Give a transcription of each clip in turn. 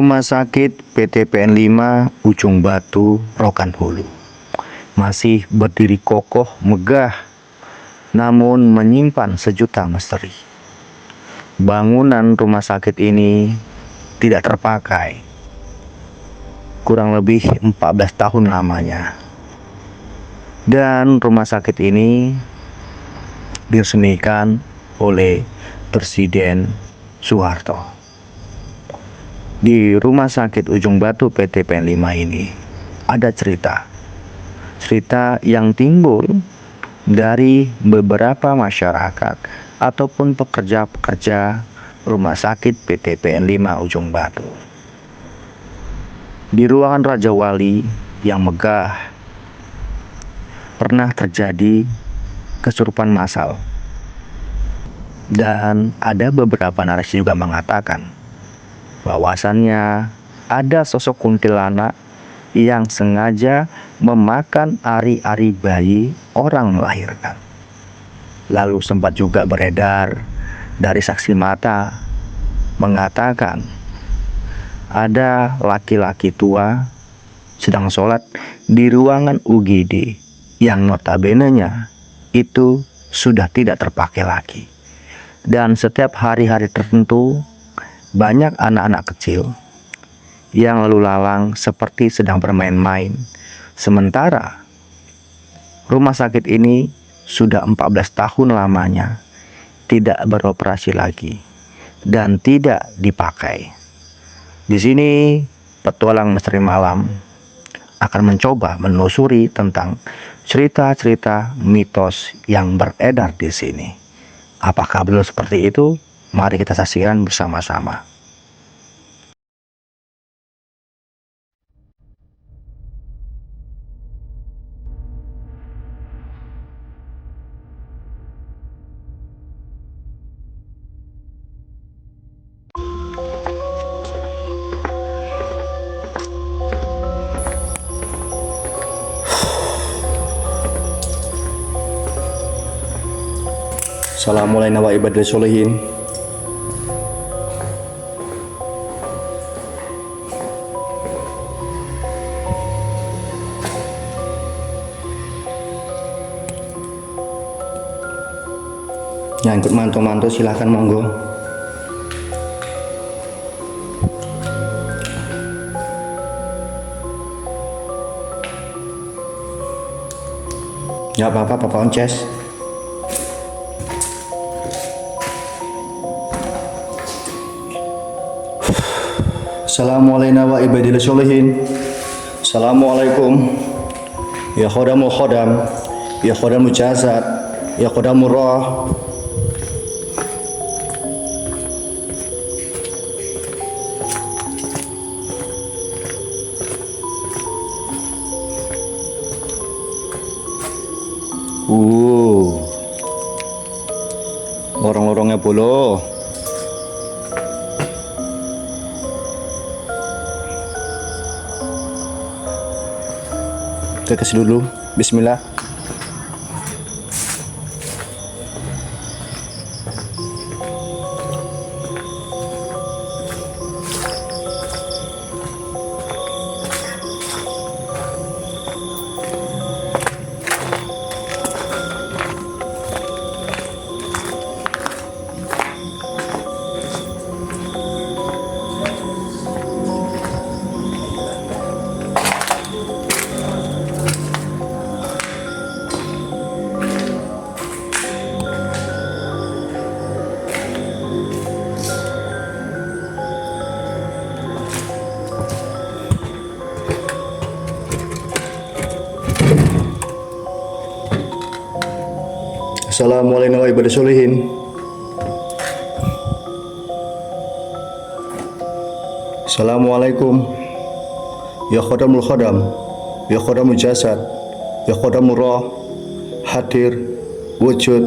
Rumah Sakit PTPN 5 Ujung Batu, Rokan Hulu masih berdiri kokoh megah, namun menyimpan sejuta misteri. Bangunan rumah sakit ini tidak terpakai, kurang lebih 14 tahun lamanya. Dan rumah sakit ini diresmikan oleh Presiden Soeharto. Di Rumah Sakit Ujung Batu PTPN 5 ini ada cerita yang timbul dari beberapa masyarakat ataupun pekerja-pekerja Rumah Sakit PTPN 5 Ujung Batu. Di ruangan Raja Wali yang megah pernah terjadi kesurupan massal, dan ada beberapa narasi juga mengatakan bahwasannya ada sosok kuntilanak yang sengaja memakan ari-ari bayi orang melahirkan. Lalu sempat juga beredar dari saksi mata mengatakan ada laki-laki tua sedang sholat di ruangan UGD yang notabene-nya itu sudah tidak terpakai lagi. Dan setiap hari-hari tertentu banyak anak-anak kecil yang lalu lalang seperti sedang bermain-main. Sementara rumah sakit ini sudah 14 tahun lamanya tidak beroperasi lagi dan tidak dipakai. Di sini petualang misteri malam akan mencoba menelusuri tentang cerita-cerita mitos yang beredar di sini. Apakah betul seperti itu? Mari kita saksikan bersama-sama. Assalamualaikum warahmatullahi wabarakatuh. Yang ikut mantu-mantu silahkan monggo. Nggak apa-apa, Papa Onces. Assalamualaikum warahmatullahi wabarakatuh. Assalamualaikum. Ya khodamul khodam, ya khodamul jasad, ya khodamul roh. Lorong-lorongnya bolo. Kita kasih dulu. Bismillah. Assalamualaikum warahmatullahi wabarakatuh. Assalamualaikum. Ya khodamul khodam, ya khodamul jasad, ya khodamul roh. Hadir, wujud.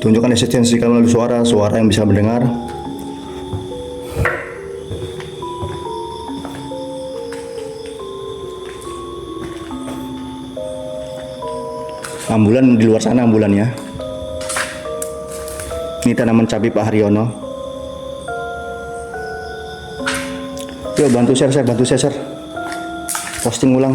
Tunjukkan eksistensi kalian melalui suara yang bisa mendengar. Ambulan di luar sana, ambulan ya. Ini tanaman cabai Pak Haryono. Yuk bantu share, posting ulang.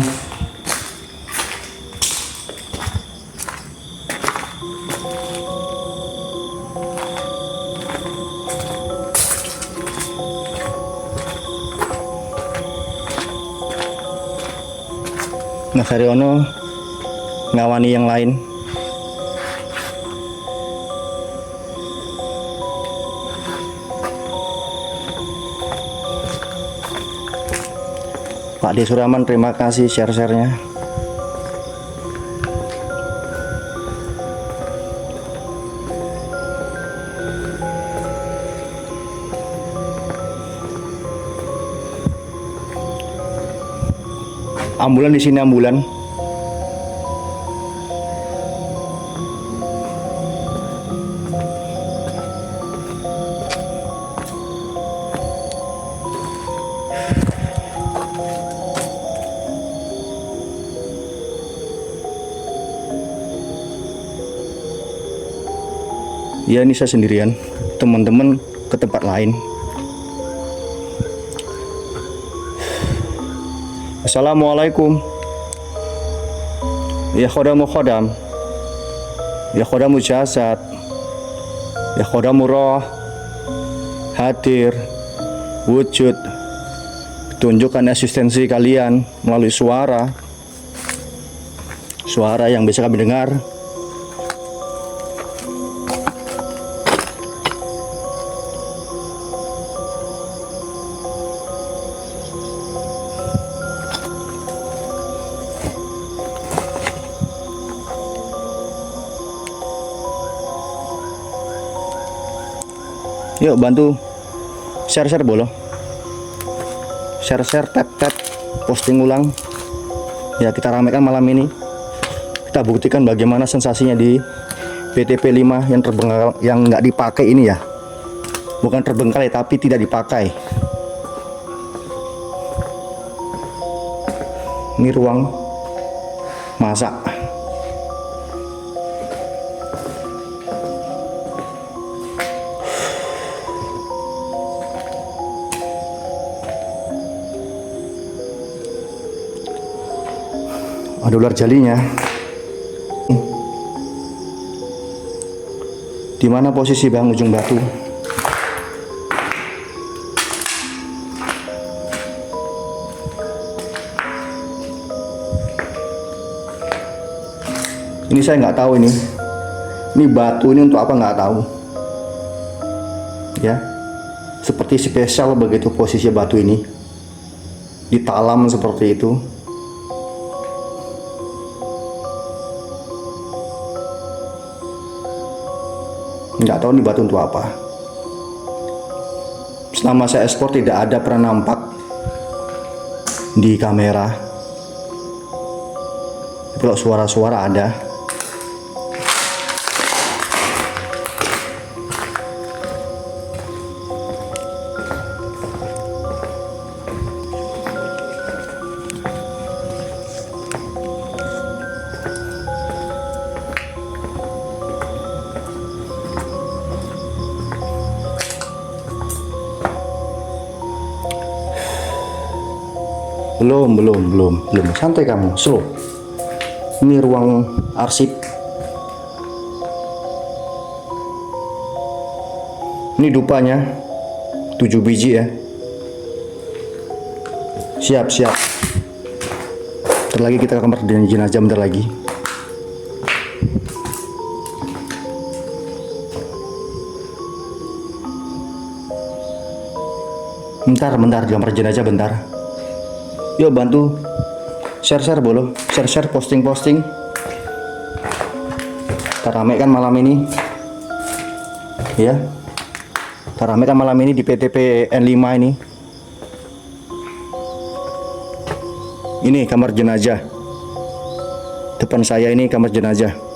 Nah, Saryono ngawani yang lain. Pak D. Suraman, terima kasih share-nya. Ambulan di sini, ambulan. Ya, ini saya sendirian, teman-teman ke tempat lain. Assalamualaikum. Ya khodamu khodam, ya khodamu jasad, ya khodamu roh, hadir, wujud. Tunjukkan eksistensi kalian melalui suara yang bisa kami dengar. Yuk bantu share bolo, share tap posting ulang ya. Kita ramekan malam ini, kita buktikan bagaimana sensasinya di PTP 5 yang terbengkalai, yang nggak dipakai ini ya, bukan terbengkalai tapi tidak dipakai. Ini ruang masak. Ada ular jalinya. Di mana posisi Bang ujung batu? Ini saya nggak tahu ini. Ini batu ini untuk apa nggak tahu. Ya, seperti spesial begitu posisi batu ini. Ditalam seperti itu. Nggak tahu nih batu untuk apa. Selama saya ekspor tidak ada pernah nampak di kamera. Kalau suara-suara ada. Belum. Santai kamu, slow. Ini ruang arsip. Ini dupanya 7 biji ya. Siap. Bentar lagi kita ke kamar jenazah, bentar lagi. Bentar di kamar jenazah bentar. Yuk bantu share bolo, share posting. Kita ramekan malam ini ya. Kita ramekan malam ini di PTP N5 ini. Ini kamar jenazah. Depan saya ini kamar jenazah.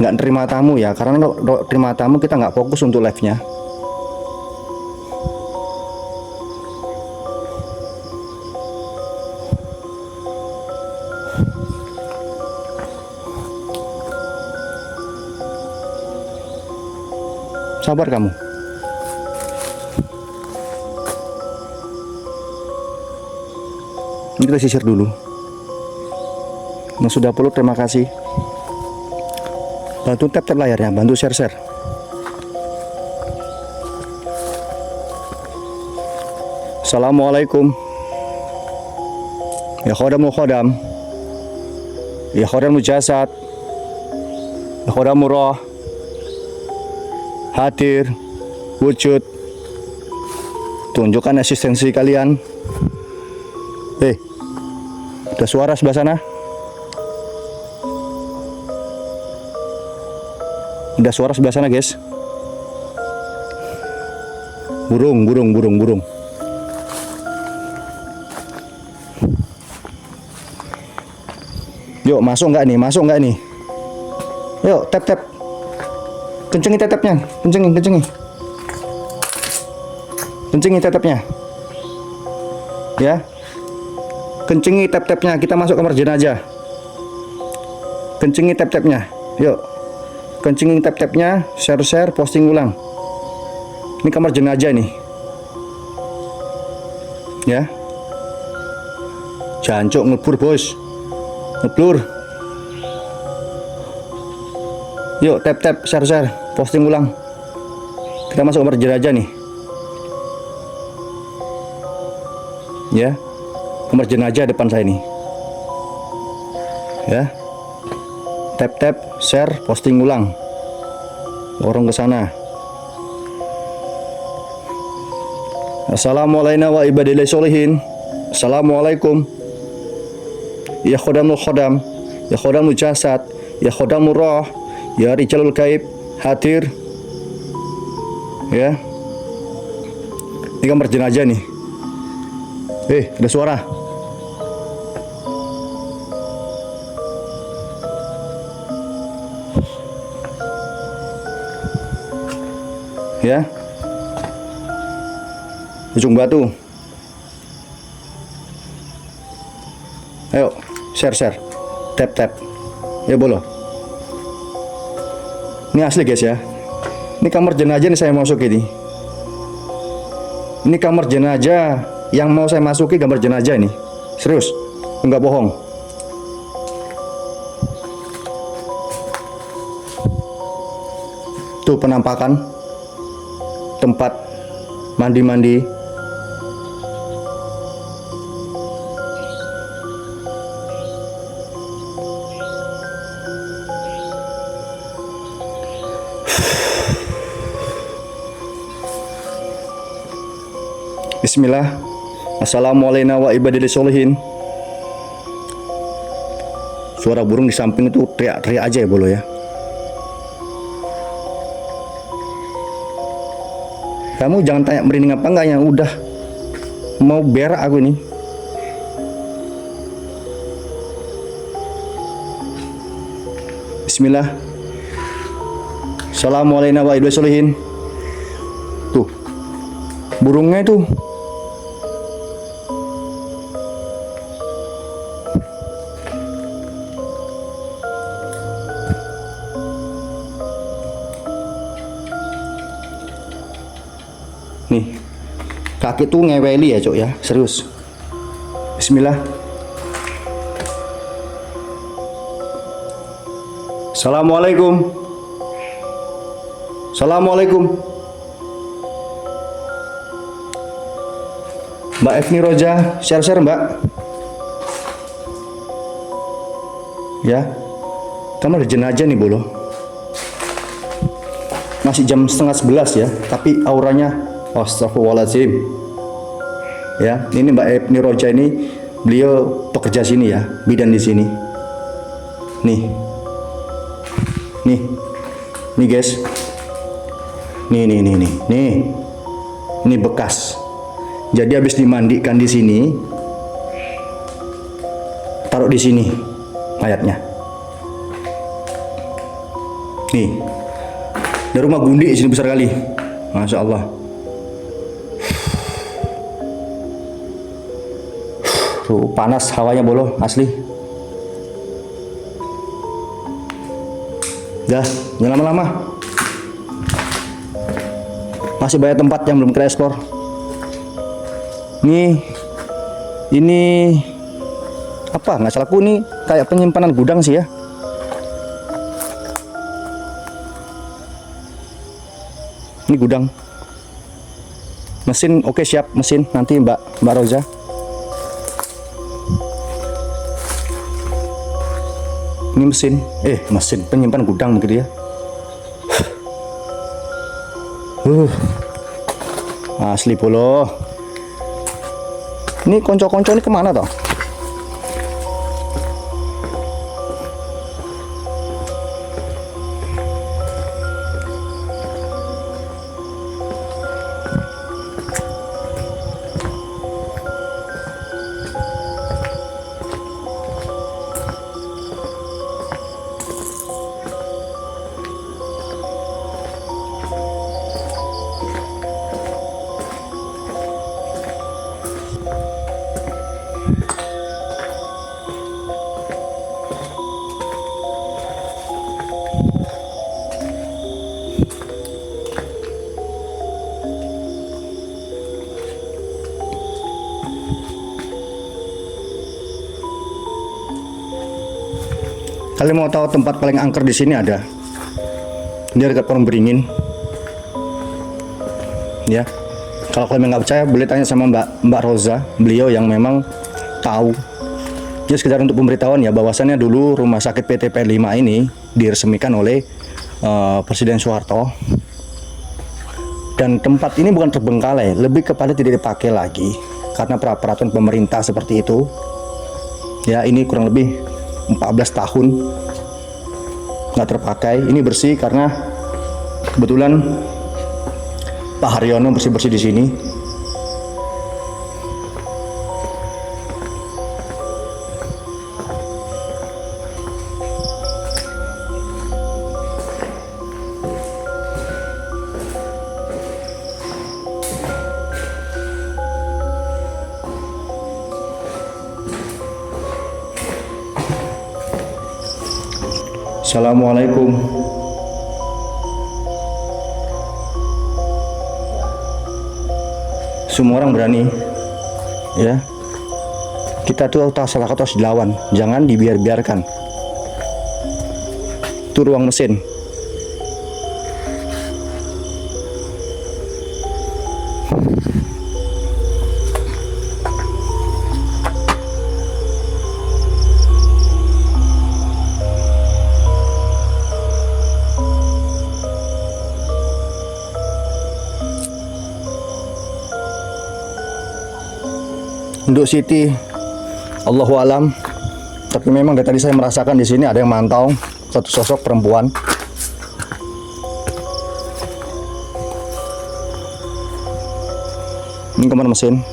Nggak terima tamu ya, karena kalau terima tamu kita nggak fokus untuk live-nya. Sabar kamu. Ini kita sisir dulu. Yang sudah upload terima kasih. Bantu tap layarnya, bantu share. Assalamualaikum. Ya khodam khodam. Ya khodam jasad. Ya khodam roh. Hadir, wujud. Tunjukkan eksistensi kalian. Ada suara sebelah sana. Ada suara sebelah sana, guys. Burung. Yuk, masuk nggak nih? Yuk, tap. Kencengi tetepnya, kencengi tetepnya. Ya. Kencengi tap-tapnya, kita masuk kamar jenazah. Kencengi tap-tapnya. Yuk. Kencengi tap-tapnya, share, posting ulang. Ini kamar jenazah nih. Ya. Jancuk ngelbur, Bos. Ngelbur. Yuk, tap, share, posting ulang. Kita masuk kamar jenazah nih. Ya. Kamar jenazah depan saya nih. Ya. Tap, share, posting ulang. Orang ke sana. Assalamualaikum wa ibadillahi sholihin. Assalamualaikum. Ya khodamul khodam, ya khodamul jasad, ya khodamul roh, ya rijalul gaib, hadir. Ya. Ini kamar jenazah nih. Ada suara. Ya. Ujung batu. Ayo, share. Tap. Ya boleh. Ini asli guys ya. Ini kamar jenazah nih saya masuk ini. Ini kamar jenazah yang mau saya masuki, kamar jenazah ini. Serius, enggak bohong. Tuh penampakan tempat mandi. Bismillah. Assalamualaikum wa ibadillahi sholihin. Suara burung di samping itu teriak-teriak aja ya bolo ya. Kamu jangan tanya merinding apa enggak, yang udah mau berak aku ini. Bismillah. Assalamualaikum wa ibadillahi sholihin. Tuh burungnya itu. Nih, kaki tuh ngeweli ya cok ya, serius. Bismillah. Assalamualaikum. Mbak Efni Roja, share Mbak. Ya, kamar jenazah nih bolo. Masih jam 10:30 ya, tapi auranya astagfirullahaladzim. Ya, ini Mbak Efni Roja ini, beliau pekerja sini ya, bidan di sini. Nih guys. Nih. Ini bekas. Jadi habis dimandikan di sini, taruh di sini mayatnya. Nih, dari rumah Gundi di sini besar kali, masya Allah. Tuh panas hawanya bolo asli. Dah, jangan lama-lama. Masih banyak tempat yang belum kita eksplor. Ini apa? Nggak salahku ini kayak penyimpanan gudang sih ya. Ini gudang. Mesin, oke siap mesin. Nanti Mbak Roza. Ini mesin penyimpan gudang begitu ya. Asli polo. Ini konco-konco ini kemana toh? Kalian mau tahu tempat paling angker di sini ada? Ini dekat Pohon Beringin. Ya. Kalau kalian nggak percaya, boleh tanya sama Mbak Roza. Beliau yang memang tahu. Jadi sekedar untuk pemberitahuan ya, bahwasannya dulu rumah sakit PT PN 5 ini diresmikan oleh Presiden Soeharto. Dan tempat ini bukan terbengkalai, lebih kepada tidak dipakai lagi karena peraturan pemerintah seperti itu. Ya, ini kurang lebih 14 tahun nggak terpakai. Ini bersih karena kebetulan Pak Haryono bersih-bersih di sini. Assalamualaikum. Semua orang berani, ya. Kita tuh salah kata harus dilawan, jangan dibiarkan. Itu ruang mesin. Untuk Siti, Allahu alam. Tapi memang dari tadi saya merasakan di sini ada yang mantau satu sosok perempuan. Ini kamar mesin.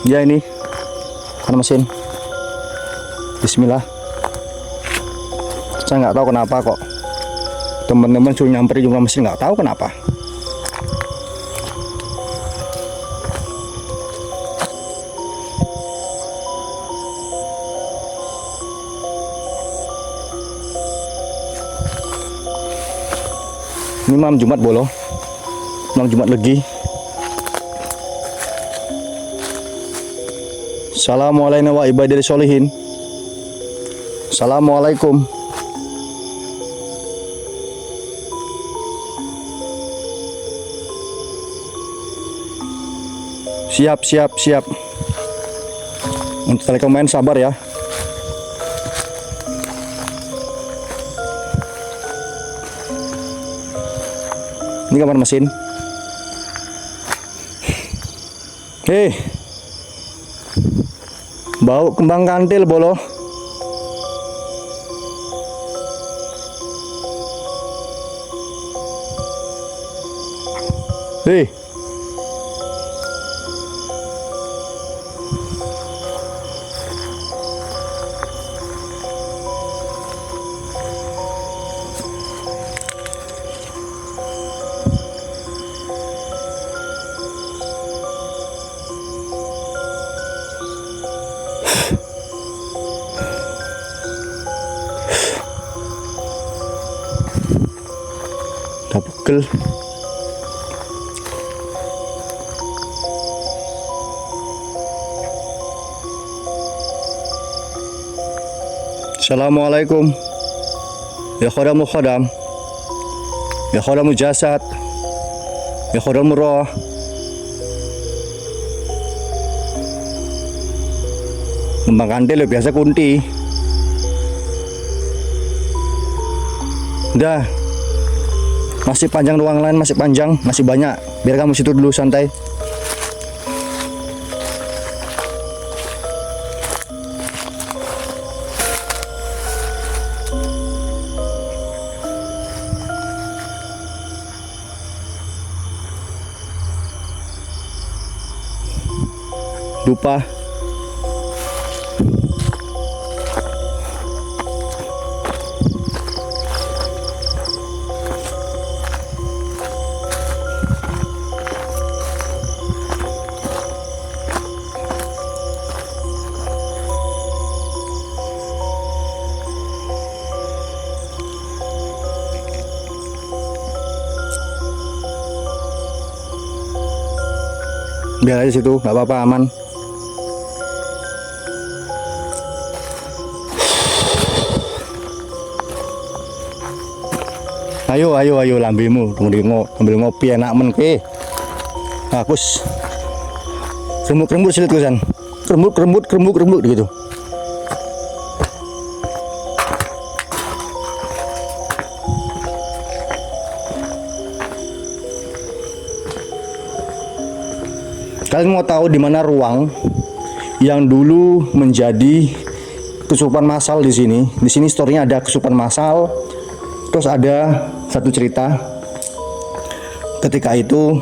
Ya ini kamar mesin. Bismillah. Saya nggak tahu kenapa kok teman-teman suruh nyamperin jumlah mesin, nggak tahu kenapa. Ini malam Jumat bolo, malam Jumat legi. Assalamualaikum wa ibadil sholihin. Assalamualaikum. Siap. Untuk telekomen sabar ya. Ini kamar mesin. Hei, bau kembang kantil bolo. Hei, Udah pegel. Assalamualaikum. Ya khadamul khadam. Ya khadamul jasad. Ya khadamul roh. Kembang kantil ya biasa kunti. Udah. Masih panjang ruang lain, masih panjang, masih banyak. Biar kamu situ dulu santai. Lupa. Biar aja situ, nggak apa-apa, aman. Ayo lambemu, ambil ngopi enak men ke. Hapus. Kerembut silit kusan. Kerembut gitu. Kalian mau tahu di mana ruang yang dulu menjadi kesurupan massal di sini? Di sini storynya ada kesurupan massal. Terus ada satu cerita ketika itu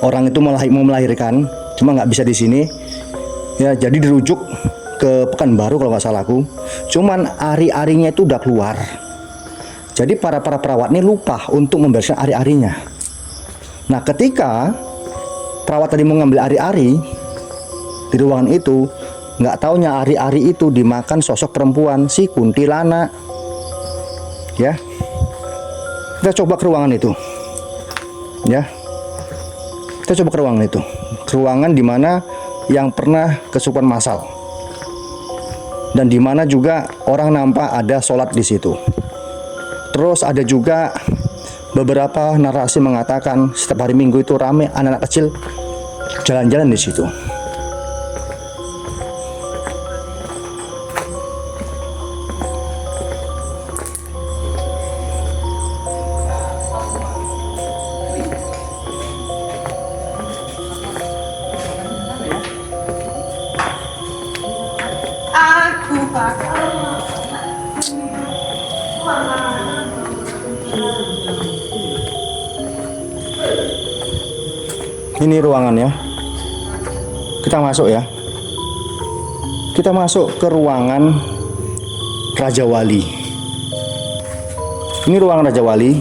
orang itu mau melahirkan, cuma nggak bisa di sini. Ya, jadi dirujuk ke Pekanbaru kalau nggak salah aku. Cuman ari-arinya itu udah keluar. Jadi para perawat ini lupa untuk membersihkan ari-arinya. Nah, ketika perawat tadi mau ngambil ari-ari di ruangan itu, nggak taunya ari-ari itu dimakan sosok perempuan, si kuntilanak. Ya, kita coba ke ruangan itu. Ya, kita coba ke ruangan itu. Ke ruangan dimana yang pernah kesurupan massal, dan dimana juga orang nampak ada sholat di situ. Terus ada juga beberapa narasi mengatakan setiap hari Minggu itu rame anak-anak kecil jalan-jalan di situ. Ini ruangannya. Kita masuk ya. Kita masuk ke ruangan Raja Wali. Ini ruangan Raja Wali.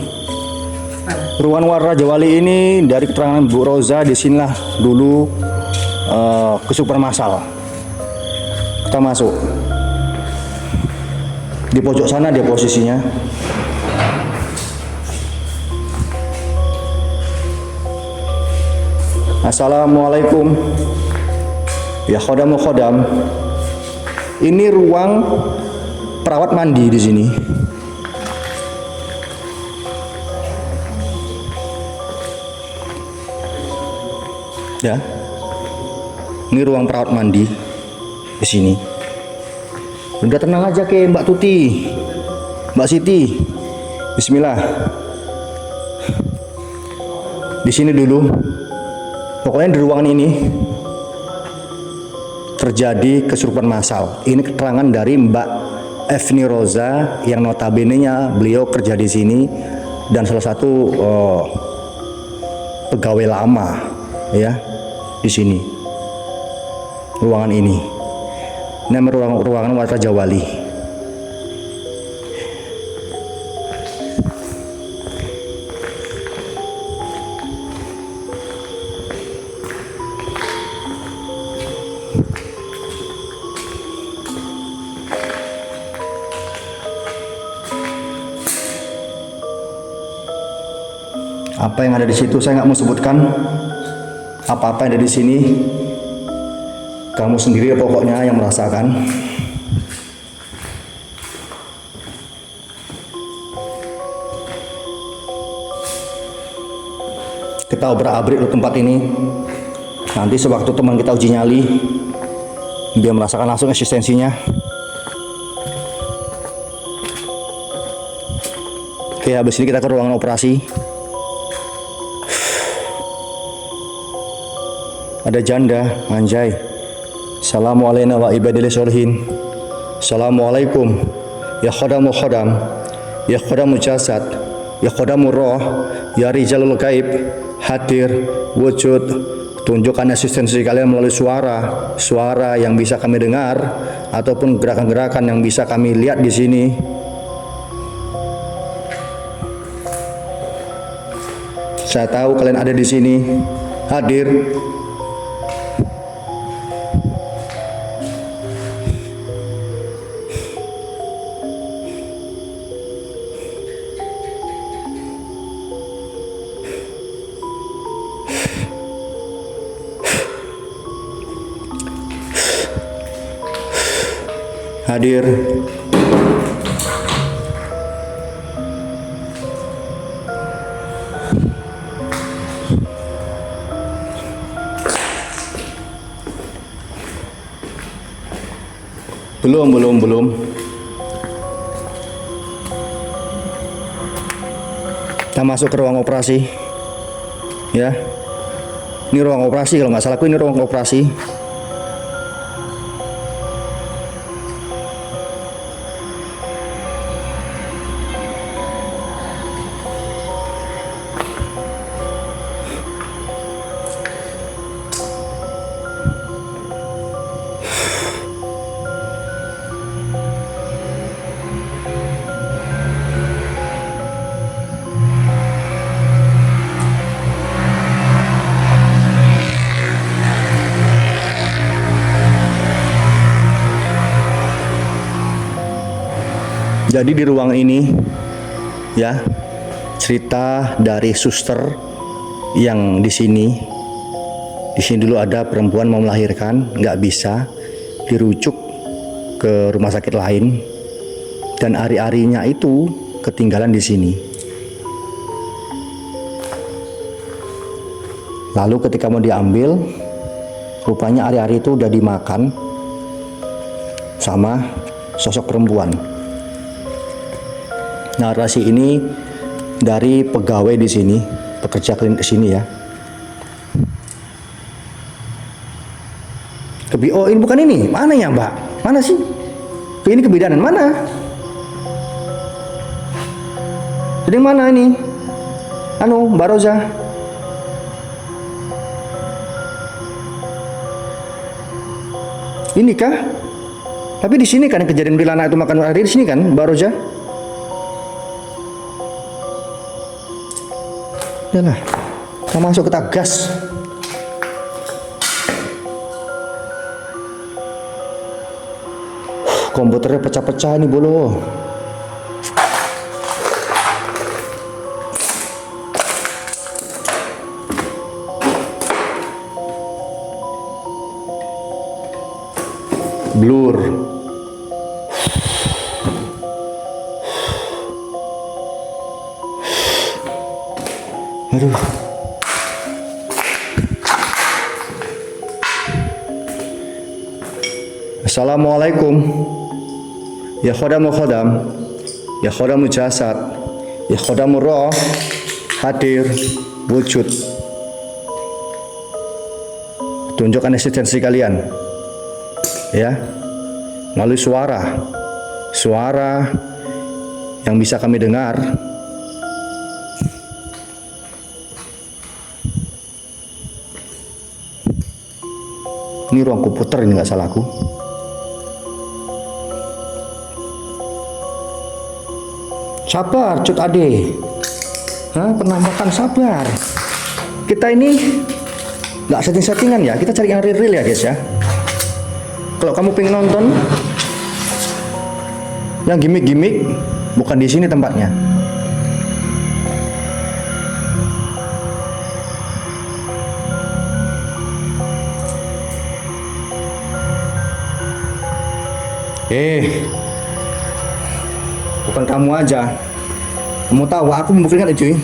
Ruangan Raja Wali ini dari keterangan Bu Roza, disinilah dulu kesurupan massal. Kita masuk. Di pojok sana dia posisinya. Assalamualaikum. Ya khodamul khodam. Ini ruang perawat mandi di sini. Ya. Ini ruang perawat mandi di sini. Udah tenang aja ke Mbak Tuti, Mbak Siti. Bismillah. Di sini dulu. Pokoknya di ruangan ini terjadi kesurupan massal. Ini keterangan dari Mbak Efni Roza yang notabene-nya beliau kerja di sini dan salah satu pegawai lama ya di sini. Ruangan ini. Nama ruangan Raja Wali. Apa yang ada di situ saya nggak mau sebutkan. Apa-apa yang ada di sini kamu sendiri pokoknya yang merasakan. Kita obrak-abrik di tempat ini. Nanti sewaktu teman kita uji nyali, dia merasakan langsung eksistensinya. Oke, habis ini kita ke ruangan operasi. Ada janda, anjay. Assalamualaikum wa ibadillah sholihin. Assalamualaikum. Ya khodamu khodam, ya khodamu jasad, ya khodamu roh, ya rijalul gaib, hadir, wujud. Tunjukkan eksistensi kalian melalui suara yang bisa kami dengar ataupun gerakan-gerakan yang bisa kami lihat di sini. Saya tahu kalian ada di sini. Hadir. Hadir. Belum. Kita masuk ke ruang operasi. Ya. Ini ruang operasi kalau nggak salah ini ruang operasi. Jadi di ruang ini ya, cerita dari suster yang di sini dulu ada perempuan mau melahirkan, nggak bisa, dirujuk ke rumah sakit lain dan ari-arinya itu ketinggalan di sini. Lalu ketika mau diambil, rupanya ari-ari itu udah dimakan sama sosok perempuan. Narasi ini dari pegawai di sini, pekerja klinik sini ya. Oh ini bukan ini, mana ya Mbak? Mana sih? Ini kebidanan mana? Jadi mana ini? Mbak Roza? Ini kah? Tapi di sini kan kejadian Rilana itu makan hari di sini kan, Mbak Roza? Udahlah, kita masuk, kita gas. Komputernya pecah-pecah nih bolo. Blur. Aduh. Assalamualaikum. Ya khodamu khodam, ya khodamu jasad, ya khodamu roh, hadir, wujud. Tunjukkan eksistensi kalian. Ya. Melalui suara yang bisa kami dengar. Ini ruang komputer ini nggak salahku. Sabar, Cut Ade. Penampakan sabar. Kita ini nggak setting-settingan ya. Kita cari yang real ya guys ya. Kalau kamu pengen nonton yang gimmick-gimmick, bukan di sini tempatnya. Bukan kamu aja. Kamu tahu aku mau keringat cuy.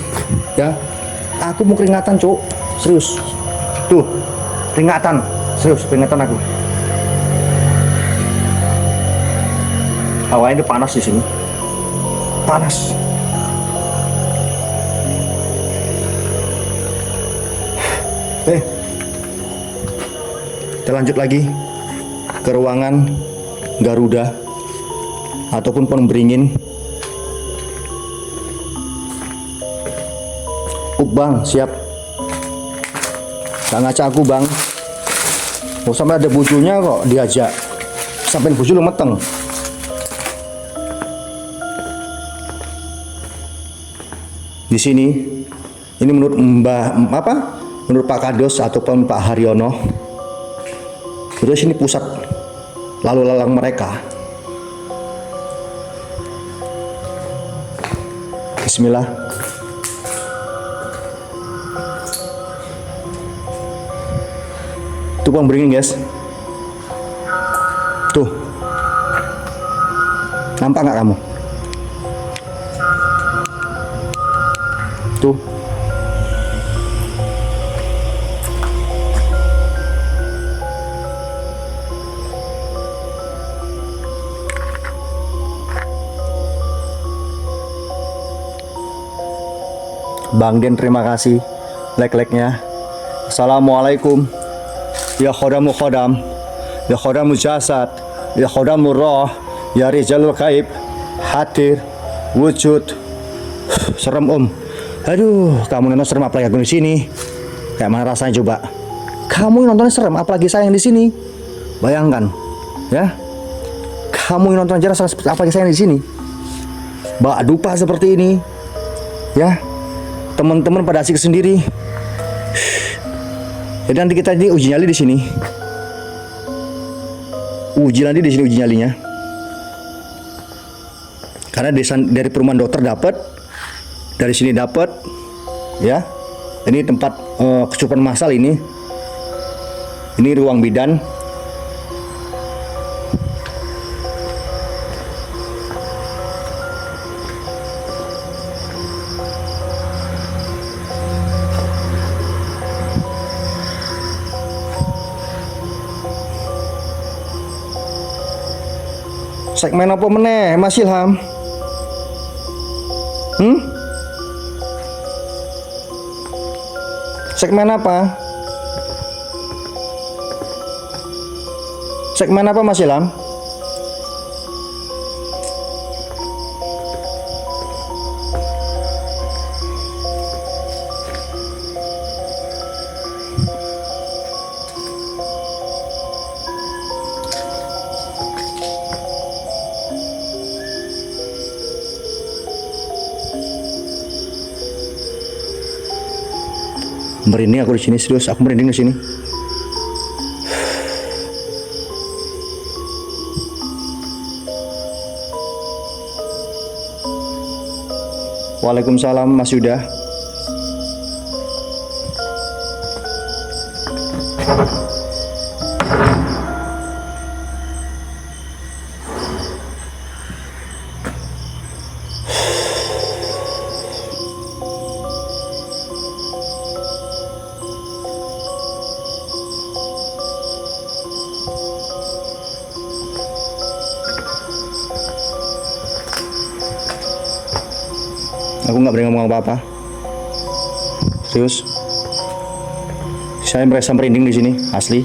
Ya. Aku mau keringatan, Cuk. Serius. Tuh. Keringatan. Serius, keringatan aku. Hawanya panas di sini. Panas. Kita lanjut lagi ke ruangan Garuda ataupun pohon beringin. Bang, siap. Gak ngaca aku, Bang. Oh, sampai ada bujunya kok diajak. Sampai buju lu meteng. Di sini, ini menurut menurut Pak Kados ataupun Pak Haryono, terus ini pusat lalu lalang mereka. Bismillah. Tuh pohon beringin, guys. Tuh. Nampak nggak kamu? Tuh. Bang Den, terima kasih like-like-nya. Assalamualaikum. Ya khodamu khodam, ya khodamu jasad, ya khodamu roh, ya rijalul gaib, hadir, wujud. Serem Aduh, kamu nonton serem apalagi aku di sini. Kayak mana rasanya coba? Kamu yang nonton serem apalagi saya yang di sini. Bayangkan, ya. Kamu yang nonton aja rasa apalagi saya yang di sini. Bak dupa seperti ini, ya. Teman-teman pada asik sendiri. Jadi nanti kita ini uji nyali di sini. Uji nyalinya. Karena dari perumahan dokter dapat, dari sini dapat, ya. Ini tempat kesurupan massal ini. Ini ruang bidan. Segmen apa meneh, Mas Ilham? Segmen apa? Segmen apa, Mas Ilham? Merinding aku di sini, serius aku merinding di sini. Waalaikumsalam Mas Yuda. Aku nggak berani ngomong apa-apa. Serius. Saya merasa merinding di sini, asli.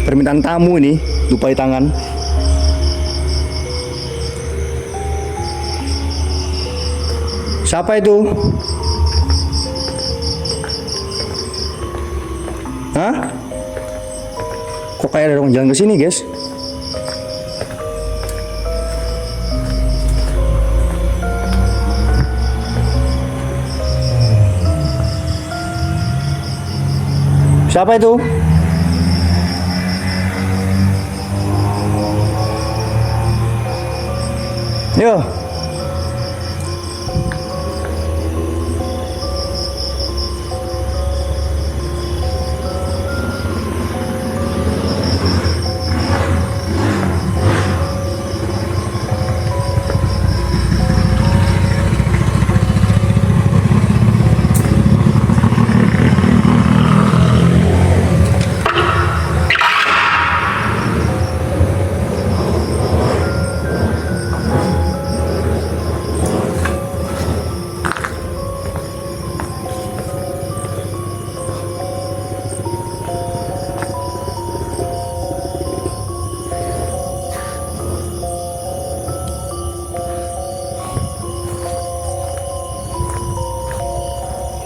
Permintaan tamu ini, lupa di tangan. Siapa itu? Hah? Kok kayak ada orang jalan ke sini, guys? Siapa itu? Yo.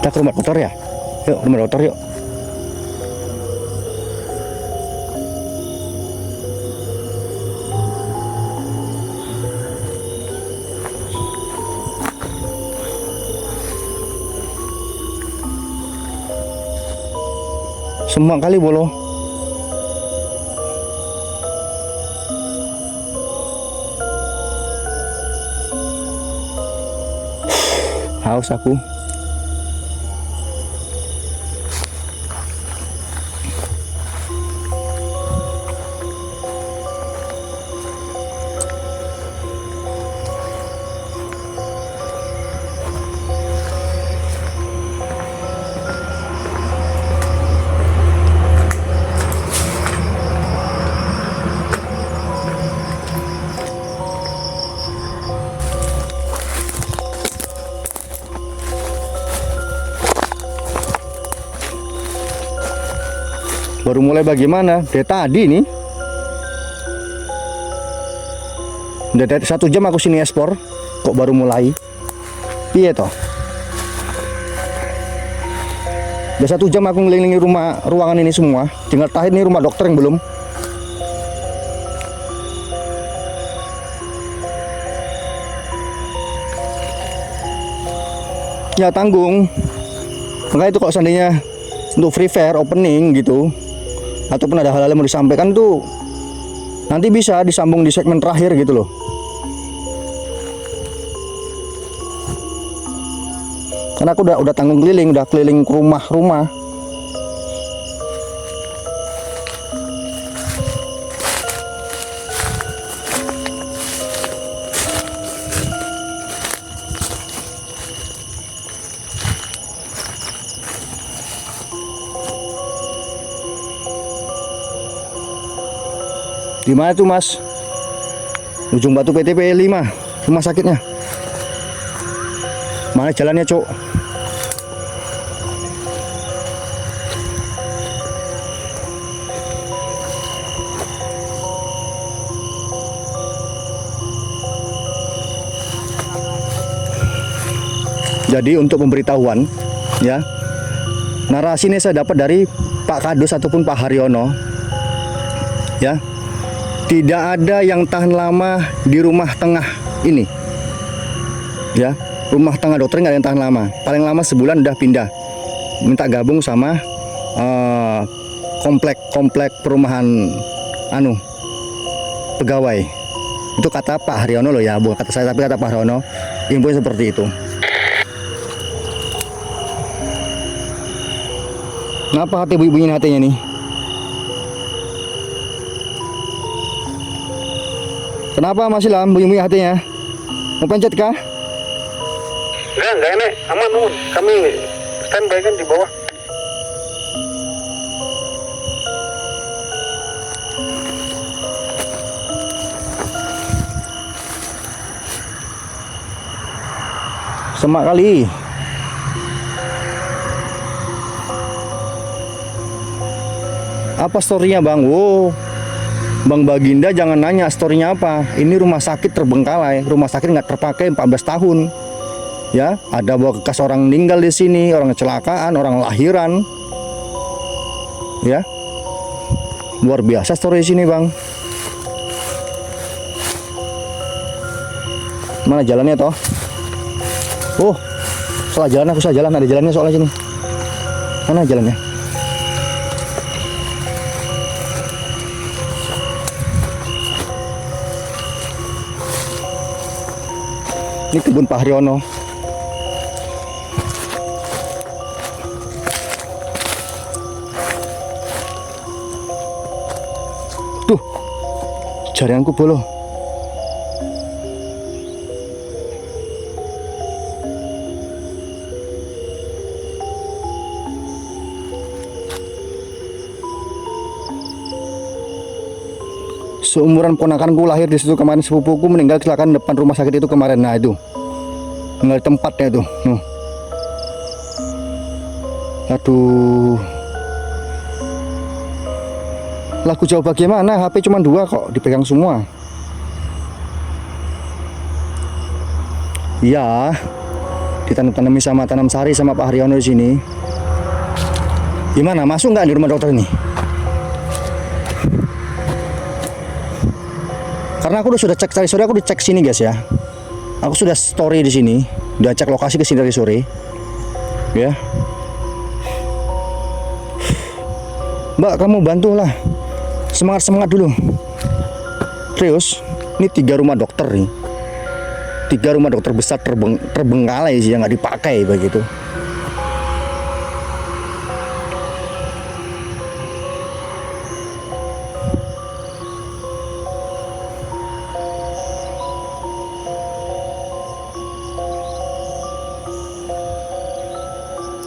Kita ke rumah dokter ya? Yuk, rumah dokter yuk. Semua kali bolo. Haus aku. Baru mulai bagaimana? Dari tadi nih. Udah dari 1 jam aku sini ekspor. Kok baru mulai? Iya toh. Udah 1 jam aku ngelilingi ruangan ini semua. Tinggal terakhir nih rumah dokter yang belum. Ya tanggung. Makanya itu kalau seandainya untuk free fair opening gitu, ataupun ada hal-hal yang mau disampaikan tuh nanti bisa disambung di segmen terakhir gitu loh. Karena aku udah tanggung keliling, udah keliling ke rumah-rumah. Di mana tuh Mas? Ujung Batu PTP 5, rumah sakitnya. Mana jalannya, Cok? Jadi untuk pemberitahuan, ya, narasi ini saya dapat dari Pak Kadus ataupun Pak Haryono, ya. Tidak ada yang tahan lama di rumah tengah ini, ya. Rumah tengah dokter nggak ada yang tahan lama. Paling lama sebulan udah pindah, minta gabung sama komplek perumahan pegawai. Itu kata Pak Haryono loh ya, bukan kata saya, tapi kata Pak Haryono. Infonya seperti itu. Kenapa hati bunyi hatinya nih? Kenapa Mas Ilham bunyi hatinya? Mau pencet kah? Enggak enak, aman nun. Kami standby kan di bawah. Semak kali. Apa storynya Bang? Wow, Bang Baginda jangan nanya storynya apa. Ini rumah sakit terbengkalai, rumah sakit nggak terpakai 14 tahun. Ya, ada bekas orang meninggal di sini, orang kecelakaan, orang lahiran. Ya, Luar biasa story di sini, Bang. Mana jalannya toh? Oh, salah jalan, aku salah jalan. Ada jalannya soalnya sini. Mana jalannya? Ini kebun Pak Haryono. Tuh, jaringanku boloh. Seumuran ponakanku lahir di situ kemarin, sepupuku meninggal kecelakaan depan rumah sakit itu kemarin. Nah itu, tinggal di tempatnya itu. Aduh, lagu jauh bagaimana? HP cuma 2 kok, dipegang semua. Iya, ditanam-tanami sama tanam sari sama Pak Haryono di sini. Gimana? Masuk nggak di rumah dokter ini? Karena aku sudah cek tadi sore, aku udah cek sini guys ya. Aku sudah story di sini, udah cek lokasi ke sini dari sore. Ya. Mbak, kamu bantulah. Semangat dulu. Serius, ini 3 rumah dokter nih. 3 rumah dokter besar terbengkalai sih, yang nggak dipakai begitu.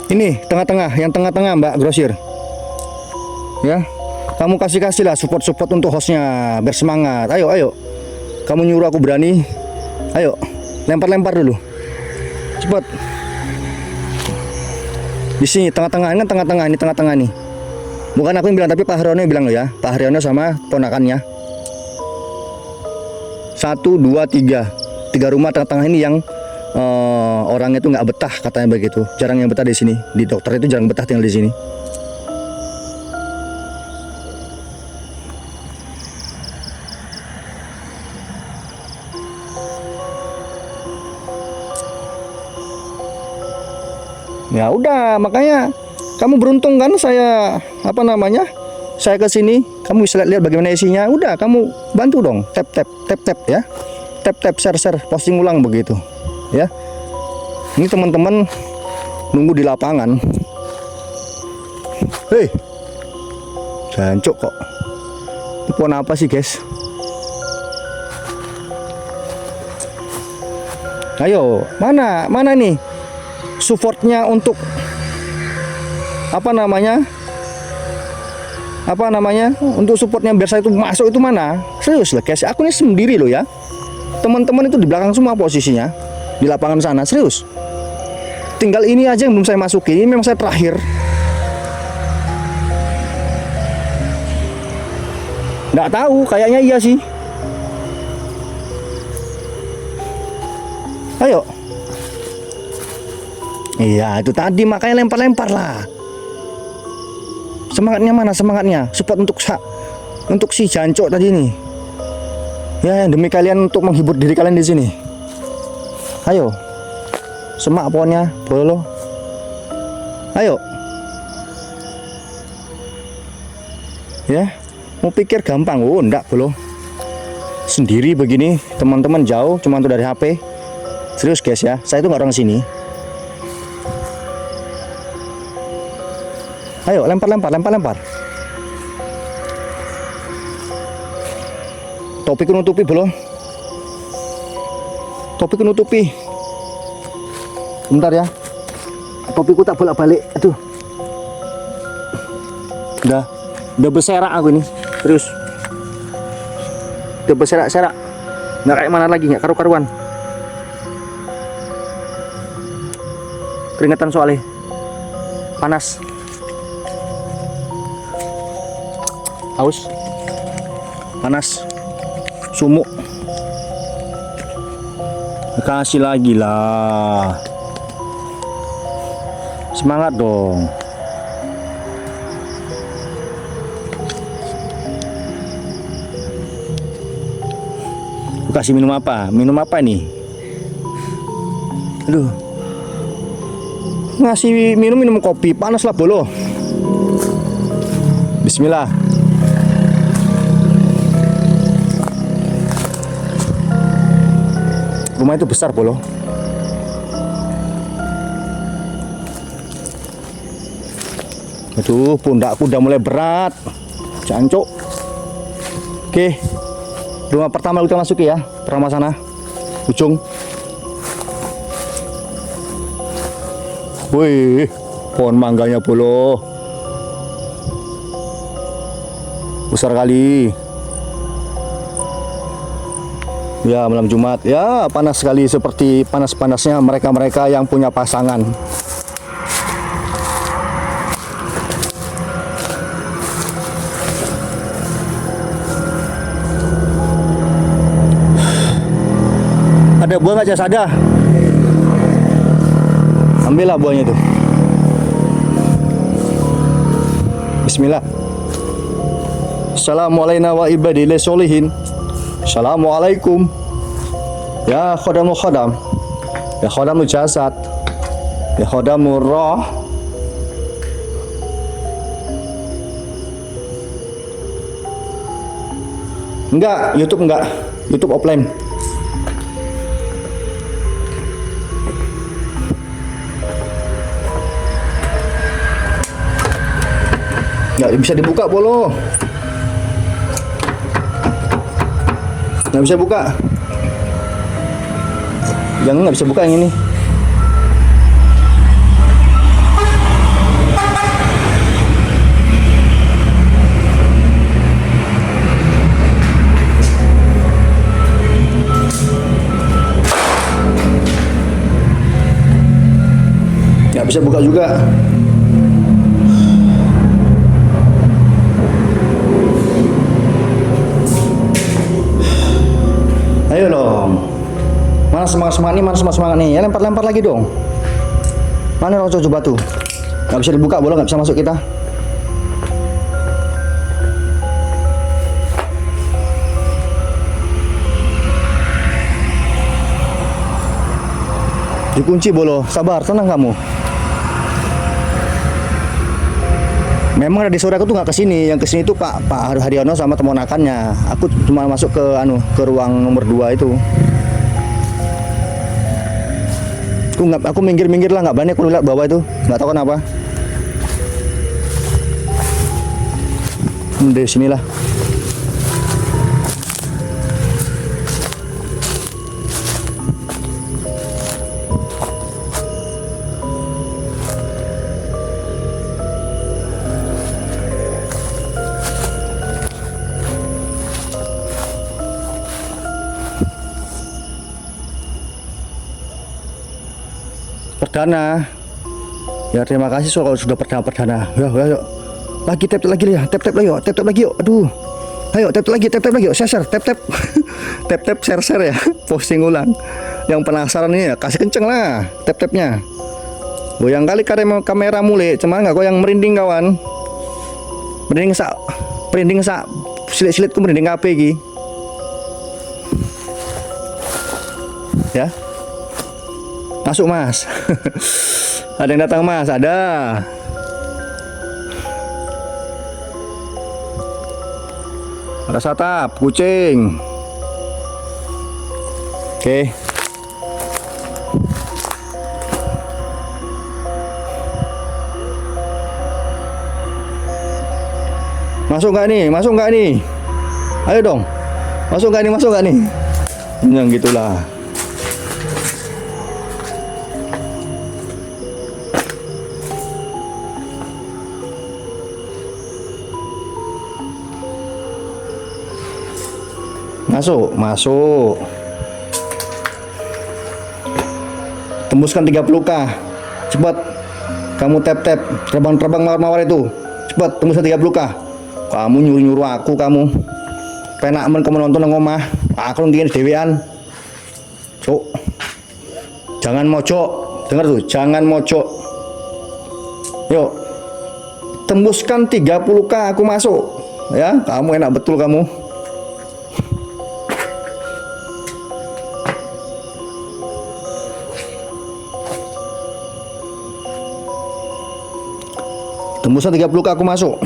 Ini tengah-tengah, yang tengah-tengah Mbak Grosir. Ya, kamu kasih-kasihlah support untuk hostnya biar semangat. Ayo. Kamu nyuruh aku berani. Ayo, lempar dulu. Cepat. Di sini tengah-tengah, ini tengah-tengah nih. Bukan aku yang bilang, tapi Pak Haryono yang bilang loh ya. Pak Haryono sama ponakannya. 1, 2, 3. 3 rumah tengah-tengah ini yang orangnya itu nggak betah katanya begitu. Jarang yang betah di sini. Di dokter itu jarang betah tinggal di sini. Ya udah, makanya kamu beruntung kan saya saya ke sini, kamu bisa lihat bagaimana isinya. Udah, kamu bantu dong. Tap ya. Tap share posting ulang begitu. Ya, ini teman-teman nunggu di lapangan. Hei, jancuk kok. Ini pohon apa sih guys? Ayo, mana nih supportnya untuk apa namanya untuk supportnya biar saya itu masuk itu mana? Serius lah guys, aku ini sendiri loh ya. Teman-teman itu di belakang semua posisinya. Di lapangan sana, serius. Tinggal ini aja yang belum saya masuki. Ini memang saya terakhir. Nggak tahu, kayaknya iya sih. Ayo. Iya, itu tadi makanya lempar lah. Semangatnya mana? Semangatnya support untuk si jancok tadi nih. Ya, demi kalian, untuk menghibur diri kalian di sini. Ayo, semak pohonnya, bolo. Ayo. Ya, mau pikir gampang? Oh, enggak, bolo. Sendiri begini, teman-teman jauh, cuma tuh dari HP. Serius guys ya, saya itu nggak orang sini. Ayo, lempar. Topik nutupi, bolo. Topiku nutupi. Bentar ya. Topiku tak bolak-balik. Aduh. Udah berserak aku ini. Terus. Udah berserak-serak. Nggak kayak mana lagi, nggak karu-karuan. Keringetan soalnya. Panas. Haus. Panas. Sumuk. Kasih lagi lah. Semangat dong. Kasih minum apa? Minum apa nih? Aduh. Ngasih minum kopi, panas lah bolo. Bismillah. Rumah itu besar bolo. Aduh, pundakku udah mulai berat. Jancuk. Oke. Rumah pertama kita masuki ya. Pertama sana. Ujung. Wih, pohon mangganya bolo. Besar kali. Ya, malam Jumat. Ya, panas sekali seperti panas-panasnya mereka-mereka yang punya pasangan. Ada buah nggak, Jas? Ada. Ambillah buahnya itu. Bismillah. Assalamualaikum wa ibadillah solihin. Assalamualaikum. Ya khodamu khodam. Ya khodamu jasad. Ya khodamu roh. Enggak, YouTube enggak. YouTube offline. Nggak bisa dibuka bolo. Nggak bisa buka. Yang nggak bisa buka yang ini. Nggak bisa buka juga. Ayo dong. Mana semangat-semangat nih, mana semangat-semangat nih. Ya lempar-lempar lagi dong. Mana orang coba batu? Nggak bisa dibuka, bola nggak bisa masuk kita. Dikunci bolo. Sabar, tenang kamu. Memang dari sore aku tuh nggak kesini, yang kesini itu Pak Haryono sama temonakannya. Aku cuma masuk ke ruang nomor 2 itu. Aku minggir lah, nggak berani aku lihat bawah itu, nggak tahu kenapa. Di sinilah. Perdana. Ya terima kasih kalau sudah perdana. Ya. Lagi tap lagi ya. Tap lagi yuk. Aduh. Ayo tap lagi yuk. Share. Tap. Tap share ya. Posting ulang. Yang penasaran nih ya, kasih kenceng lah tap-tapnya. Goyang kali kamera mulai, cuman nggak goyang merinding kawan. Merinding sak. Silit-silitku merinding apa iki? Ya. Masuk mas. Ada yang datang mas, ada. Ada satap, kucing. Oke. Masuk nggak nih? Ayo dong. Masuk nggak nih? Yang gitulah. Masuk. Tembuskan 30k. Cepat. Kamu tap. Terbang mawar-mawar itu. Cepat tembuskan 30k. Kamu nyuruh aku kamu. Penak men kamu nonton nang omah. Aku ngene dhewean. Cuk. Jangan mojok. Dengar tuh, jangan mojok. Yuk. Tembuskan 30k aku masuk. Ya, kamu enak betul kamu. Tembusan 30K aku masuk.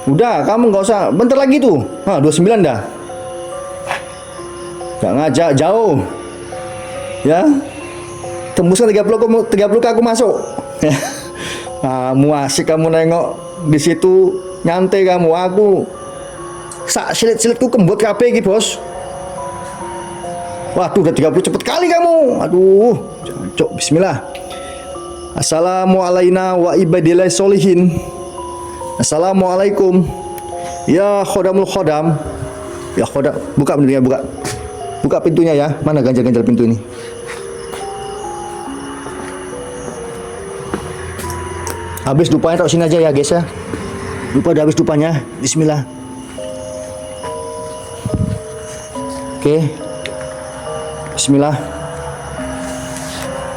Udah, kamu nggak usah. Bentar lagi tuh. 29 dah. Gak ngajak jauh. Ya. Tembusan 30K aku masuk. Kamu asik kamu nengok di situ nyantai kamu. Aku sak silit-silitku kembut kabeh iki, Bos. Waduh, udah 30 cepet kali kamu. Aduh, jancuk. Bismillah. Assalamualaikum wa ibadillah solihin. Assalamualaikum. Ya khodamul khodam. Ya khodam. Buka pintunya, buka. Buka pintunya ya. Mana ganjal-ganjal pintu ini? Habis dupanya taruh sini aja ya guys ya. Lupa udah habis dupanya. Bismillah. Oke. Bismillah.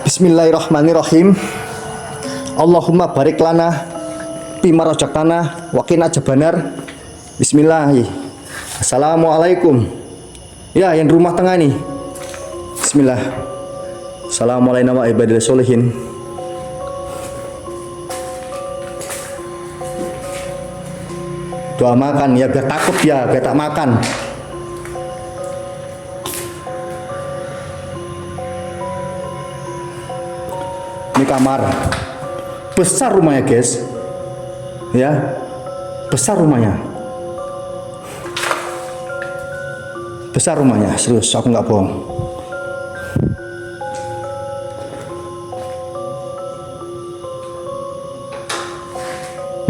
Bismillahirrahmanirrahim. Allahumma barik lana bima razaqtana wa qina adzabannar. Bismillah. Assalamualaikum. Ya, yang di rumah tengah nih. Bismillah. Assalamualaikum wa ibadillah solihin. Doa makan ya, biar takut ya, biar tak makan. Ini kamar besar rumahnya guys, ya besar rumahnya, serius aku nggak bohong.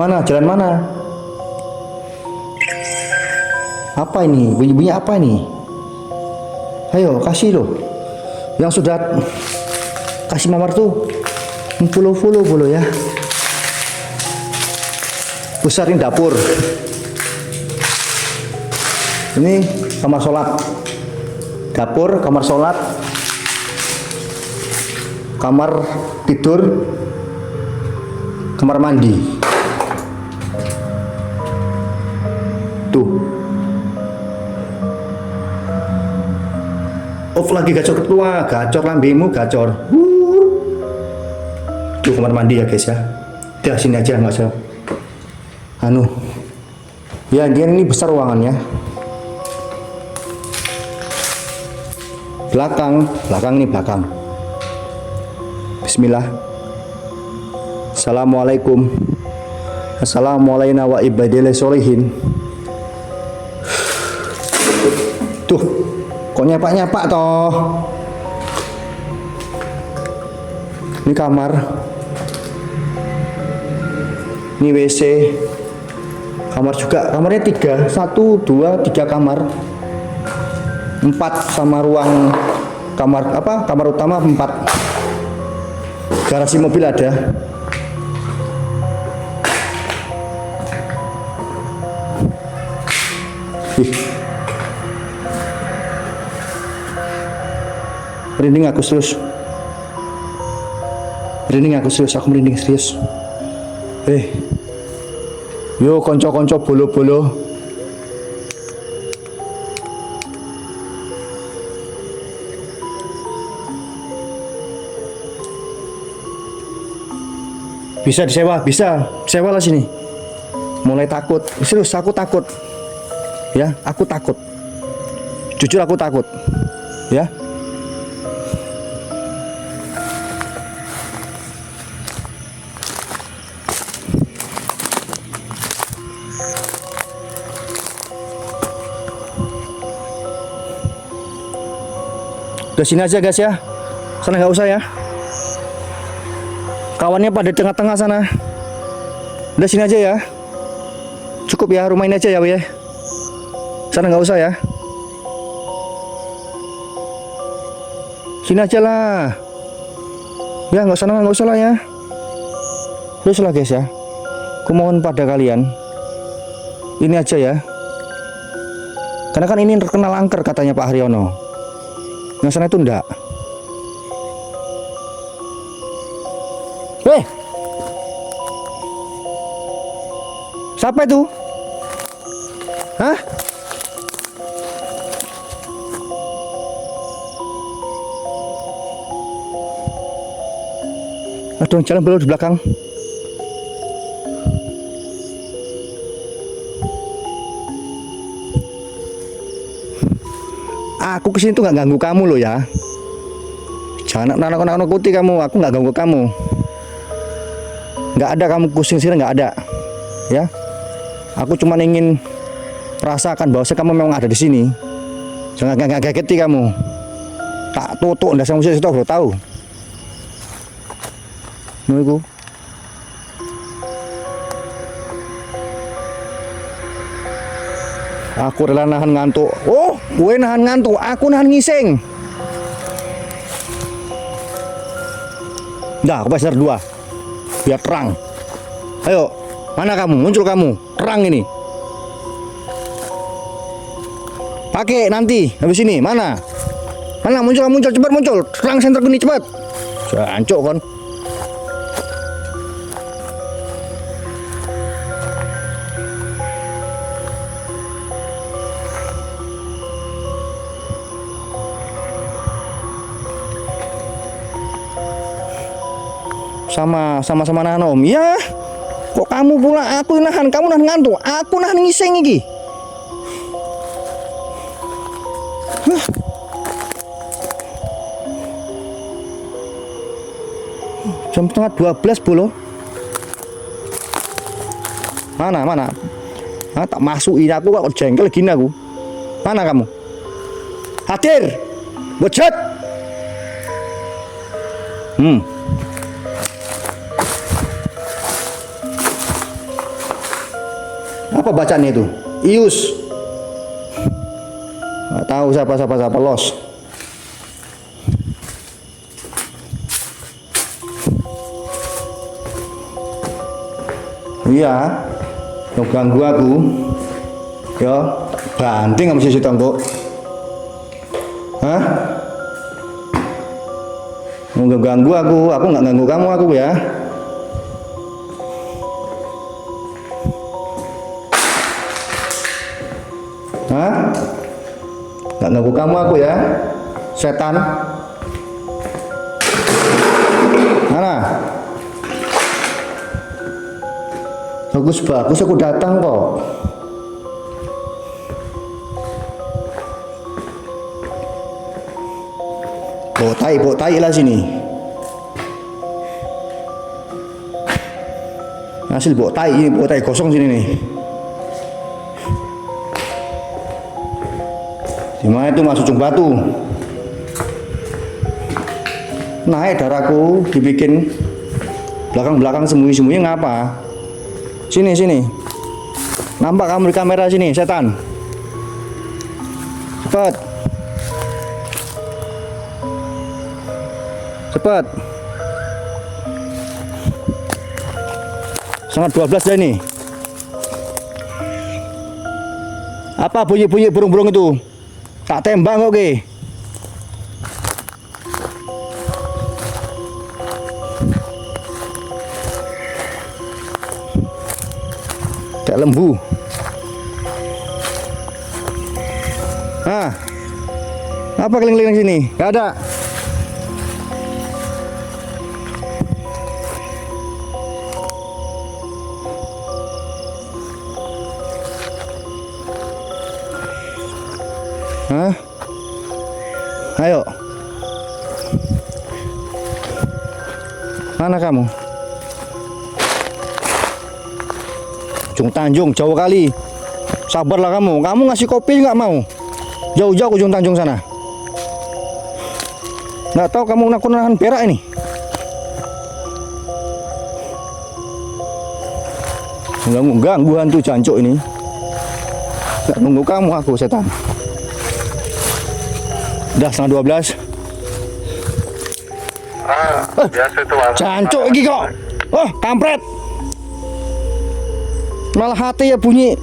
Mana jalan mana? Apa ini? Bunyi-bunyi apa ini? Ayo kasih loh. Yang sudah kasih nomor tuh follow ya. Besar ini dapur. Ini kamar sholat. Dapur, kamar sholat, kamar tidur, kamar mandi. Tuh. Off lagi gacor ketua, gacor lambemu, gacor. Tuh kamar mandi ya guys ya. Udah sini aja nggak usah. Ya dia ini besar ruangannya. Belakang ini belakang. Bismillah. Assalamualaikum. Assalamualaikum wa ibadillah solihin. Tuh, kok nyapak toh? Ini kamar. Ini WC. Kamar juga, kamarnya 3, 1, 2, 3 kamar. 4 sama ruang kamar apa? Kamar utama 4. Garasi mobil ada. Merinding aku serius. Aku merinding serius. Yo konco-konco bolo-bolo. Bisa disewa, sewa lah sini. Mulai takut, serius aku takut. Ya, aku takut. Jujur aku takut. Ya. Udah sini aja guys ya. Sana nggak usah ya. Kawannya pada tengah-tengah sana. Udah sini aja ya. Cukup ya, rumah ini aja ya, ya. Sana nggak usah ya. Sini aja lah. Ya nggak usah lah ya. Terus lah guys ya. Kumohon pada kalian. Ini aja ya. Karena kan ini terkenal angker katanya Pak Haryono. Yang sana itu enggak. Siapa itu? Hah? Aduh, jalan belum di belakang. Aku kesini tuh nggak ganggu kamu loh ya. Jangan nakut-nakuti kamu. Aku nggak ganggu kamu. Nggak ada kamu pusing sini, nggak ada. Ya. Aku cuma ingin merasakan bahwa kamu memang ada di sini. Jangan ngageti kamu. Tak tutuk ndak sama musik itu bro tahu. Nunggu. Aku rela nahan ngantuk. Oh, gue nahan ngantuk. Aku nahan ngising. Dah, aku pasar 2. Biar terang. Ayo, mana kamu? Muncul kamu. Terang ini. Pakai nanti habis ini. Mana? Mana muncul cepat muncul. Terang senter gini cepat. Jancuk kon. Sama nahan om. Ya, kok kamu pula? Aku nahan, kamu nahan ngantuk. Aku nahan ngising iki. Jam setengah 12 bolo. Mana? Tak masukin aku kok jengkel gini aku. Mana kamu? Hadir. Wujud. Apa bacanya itu? Ius. Nggak tahu siapa los. Iya, mau ganggu aku. Ya, banting sama si tonggo. Hah? Mau ganggu aku nggak ganggu kamu aku ya. Hah? Nggak ganggu kamu aku ya, setan. Mana? Bagus aku datang kok. Bawa tai lah sini. Hasil bawa tai kosong sini nih. Dimana itu masuk ujung batu. Naik darahku dibikin belakang sembunyi ngapa? Sini. Nampak kamu di kamera sini, setan. Cepat. Sangat 12 dah ini. Apa bunyi-bunyi burung-burung itu? Tak tembak kok ke? Kayak lembu. Apa keliling-keliling sini? Gak ada. Ayo. Mana kamu? Ujung Tanjung jauh kali. Sabarlah kamu. Kamu ngasih kopi nggak mau? Jauh-jauh ujung Tanjung sana. Nggak tahu kamu nahan berak ini. Ganggu hantu jancuk ini. Nggak nunggu kamu aku setan. Udah setengah 12. Biasa itu mas. Jancuk lagi kok. Oh, kampret. Malah hati ya bunyi.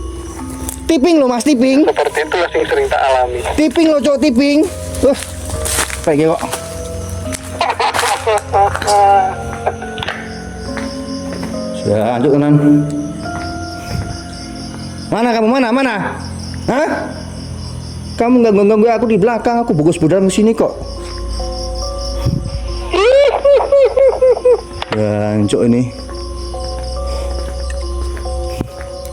Tiping lo mas, tiping. Seperti itu yang sering tak alami. Tiping lo cowok, tiping. Kayak kok. Sudah lanjut tenan. Mana kamu? Mana? Hah? Kamu nggak ganggu aku di belakang, aku bagus budal sini kok. Jancuk ini.